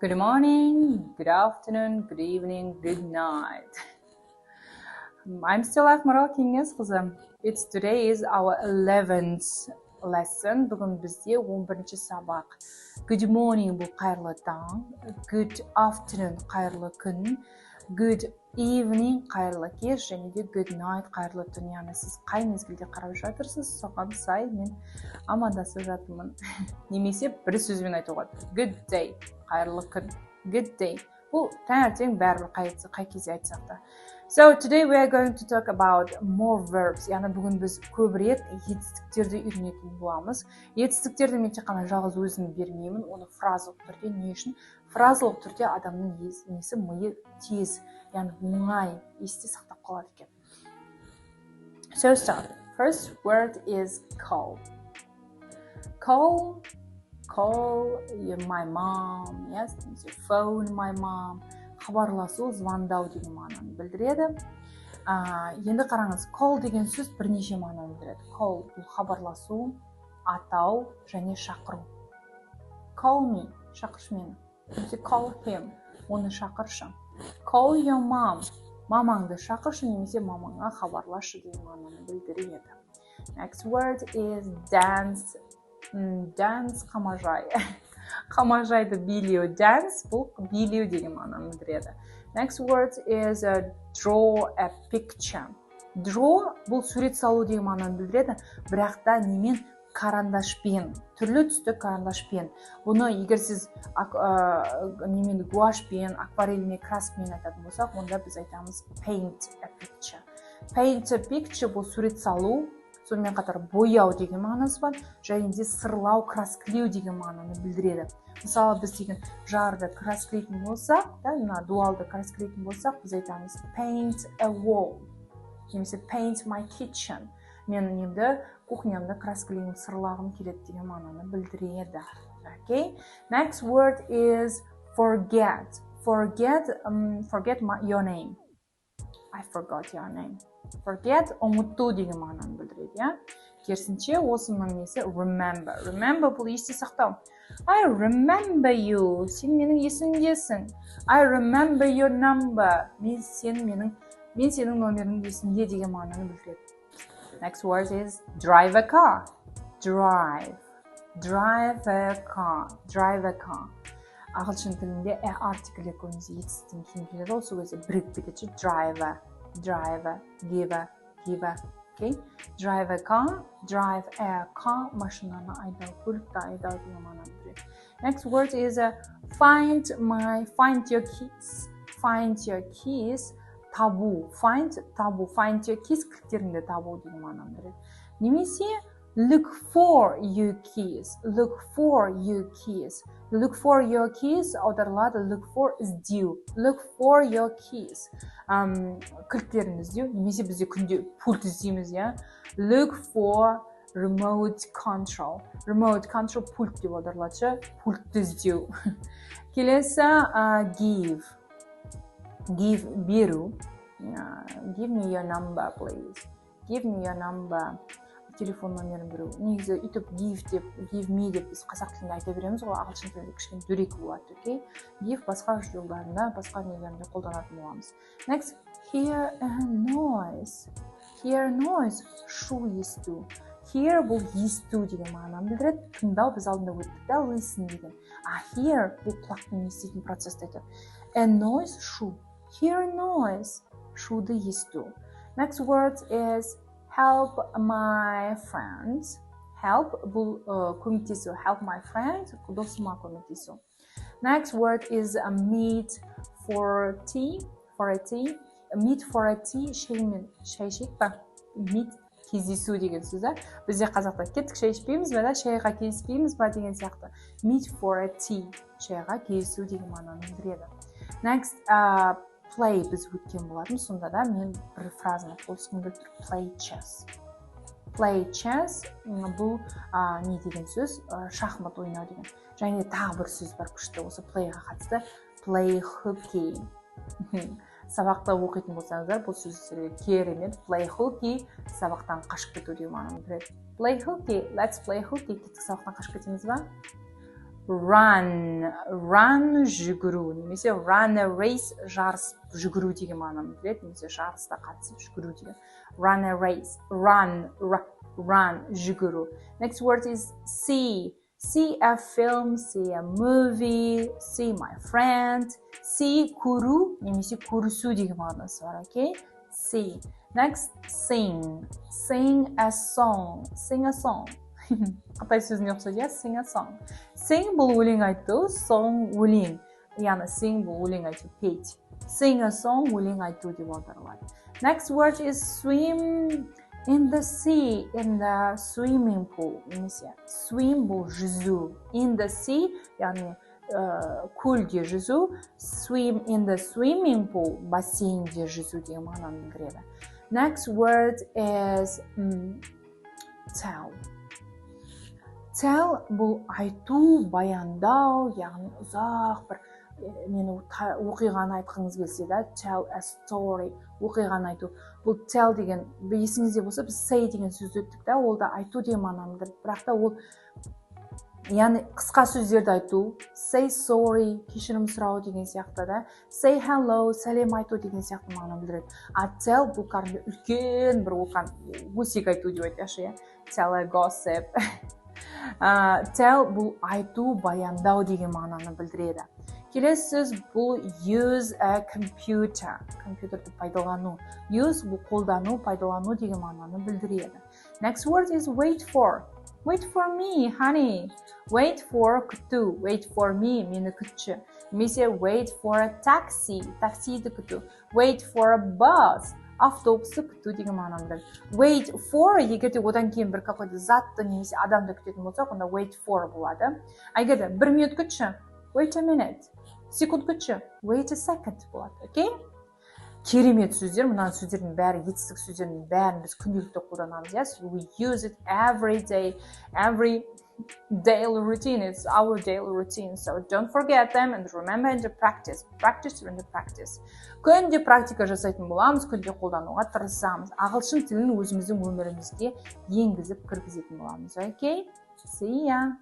Good morning, good afternoon, good evening, good night. I'm still Ақмарал Кеңесқызы. Today is our 11th lesson. Бүгін бізде 11-ші сабақ. Good morning бұл қайырлы таң. Good afternoon қайырлы күн. Good evening қайырлы кеш және де good night қайырлы түн. Яғни сіз қай мезгілде қарап жатырсыз, соған сай мен амандасып жатырмын. Немесе бір сөзбен айтуға. Good day қайырлы күн. Good day. Бұл таңертең бәрібір қай кезде айтсақ та. So today we are going to talk about more verbs. Яғни бүгін біз көбірек етістіктерді үйренетін боламыз. Етістіктерді мен тек қана жалғыз өзім бермеймін, оны фразалық түрде. Не үшін? Фразалық түрде адамның несі миы тез, яғни оңай есте сақтап қалады екен. So start. First word is call. Call my mom, yes, phone my mom. Хабарласу, звондау деген мағынаны білдіреді. Енді қараңыз, call деген сөз бірнеше мағынаны білдіреді. Call бұл хабарласу, атау және шақыру. Call me, шақыршы мені. Немесе call him, оны шақыршы. Call your mom, мамаңды шақыршы немесе мамаңа хабарлашы деген мағынаны білдіреді. Next word is dance. Dance қамажай. Қамажайды билеу. Dance бұл билеу деген мағынаны білдіреді. Next word is draw a picture. Draw бұл сурет салу деген мағынаны білдіреді, бірақ та немен? Карандашпен, түрлі түсті карандашпен. Бұны егер сіз немен гуашпен, акварельмен, краскмен айтатын болсақ, онда біз айтамыз paint a picture. Paint a picture бұл сурет салу, сонымен қатар бояу деген мағынасы бар, және де сырлау, краскілеу деген мағынаны білдіреді. Мысалы, біз деген жарды краскілейтін болсақ, дуалды краскілейтін болсақ, біз айтамыз paint a wall, немесе paint my kitchen. Мен енді кухнямды краскілеуін сырлағым келеді деген мағынаны білдіреді. Okay? Next word is forget. Forget your name. I forgot your name. Forget, ұмыту деген мағынаны білдіреді, ja? Керісінше, осының несі remember. Remember бұл есте сақтау. I remember you. Сен менің есімдесің. I remember your number. Мен сенің номерің есімде деген мағынаны білдіреді. Next word is drive a car. Drive a car. Ағылшын тілінде артиклі көбінесе етістіктен кейін келеді, ол сол кезде бірігіп кетеді. Driver, giver. Okay? Drive a car, машинаны айдау, көлікті айдау деген мағынаны білдіреді. Next word is find your keys. Find your keys, табу. Find your keys, кілттеріңді табу деген мағынаны білдіреді. Немесе look for your keys. Look for your keys аударылады. Look for іздеу. Look for your keys. Кілттерін іздеу. Немесе бізде күнде пульт іздейміз, ja? Look for remote control. Remote control пульт деп аударылады, пультті іздеу. Келесі give. Give беру. Give me your number, please. Give me your number. Телефон номерін беру. Негізі үйтіп give me деп біз қазақ тілінде айта береміз ғой, ағылшын тілінде кішкене дөрекі болады, okay? Give басқа жолдарында, басқа нелерінде қолданатын боламыз. Next, hear a noise. Hear noise, шу есту. Hear бұл есту деген мағынаны білдіреді. Тыңдау біз алдында өттік та, listen деген. Hear бұл құлақпен еститін процесті айтады. A noise, шу. Hear noise, шуды есту. Next word is help my friends. Help бұл көмектесу. Help my friends, досыма көмектесу. Next word is meet for tea. Meet for a tea, шай ішейік па? Meet кездесу деген сөз. Бізде қазақта кеттік шай ішпейміз ба, шайға кездеспейміз ба деген сияқты. Meet for a tea, шайға кездесу деген мағынаны білдіреді. Next, play біз өткен болатын, сонда да мен бір фразаны қосқым келіп play chess. Play chess бұл не деген сөз? Шахмат ойнау деген. Және тағы бір сөз бар күшті осы playға қатысты. Play hockey. Сабақта оқитын болсаңыздар, бұл сөздерге керемет. Play hockey сабақтан қашып кету деген мағынаны білдіреді. Play hockey, let's play hockey. Кеттік сабақтан қашып кетеміз ба? run жүгіру, немесе run a race, жарыс жүгіру деген мағынаны білдіреді, немесе жарыста қатысып жүгіру деген. Run a race, run жүгіру. Next word is see a film, see a movie, see my friend. See көру, немесе көрісу деген мағынасы бар, okay? See. Next, sing a song. Қытай сөзіне ұқсайды, sing a song. Sing бұл өлең айту, song өлең. Яғни sing бұл өлең айту, петь. Sing a song өлең айту деп аударылады. Next word is swim in the sea, in the swimming pool. Немесе swim бұл жүзу. In the sea, яғни көлде жүзу. Swim in the swimming pool, бассейнде жүзу деген мағынаны білдіреді. Next word is tell. Tell бұл айту, баяндау, яғни ұзақ бір мені оқиғаны айтқыңыз келсе да, tell a story, оқиғаны айту. Бұл tell деген, есіңізде болса, біз say деген сөзді өттік та, ол да айту деген мағынаны білдіреді. Бірақ та ол яғни қысқа сөздерді айту, say sorry, кешірім сұрау деген сияқты да, say hello, сәлем айту деген сияқты мағынаны білдіреді. А tell бұл кәдімгі үлкен бір оқан өсек айту деп айтайықшы, tell a gossip. Tell бұл айту, баяндау деген мағынаны білдіреді. Келесі сөз бұл use a computer, компьютерді пайдалану. Use бұл қолдану, пайдалану деген мағынаны білдіреді. Next word is wait for. Wait for me, honey. Wait for күту. Wait for me, мені күтші. Немесе wait for a taxi, таксиді күту. Wait for a bus, автобусты күту деген мағынаны білдіреді. Wait for, егерде одан кейін бір какой-то затты немесе адамды күтетін болсақ, онда wait for болады. Егерде 1 минут күтші, wait a minute. Секунд күтші, wait a second болады, окей? Керемет сөздер, мұнан сөздердің бәрі, етістік сөздердің бәрін біз күнделікті қолданамыз, yes? We use it every day, every daily routine. It's our daily routine. So don't forget them and remember in the practice. Practice in the practice. Күнде практика жасайтын боламыз, күнде қолдануға тырысамыз. Ағылшын тілін өзіміздің өмірімізге енгізіп кіргізетін боламыз, okay? See ya!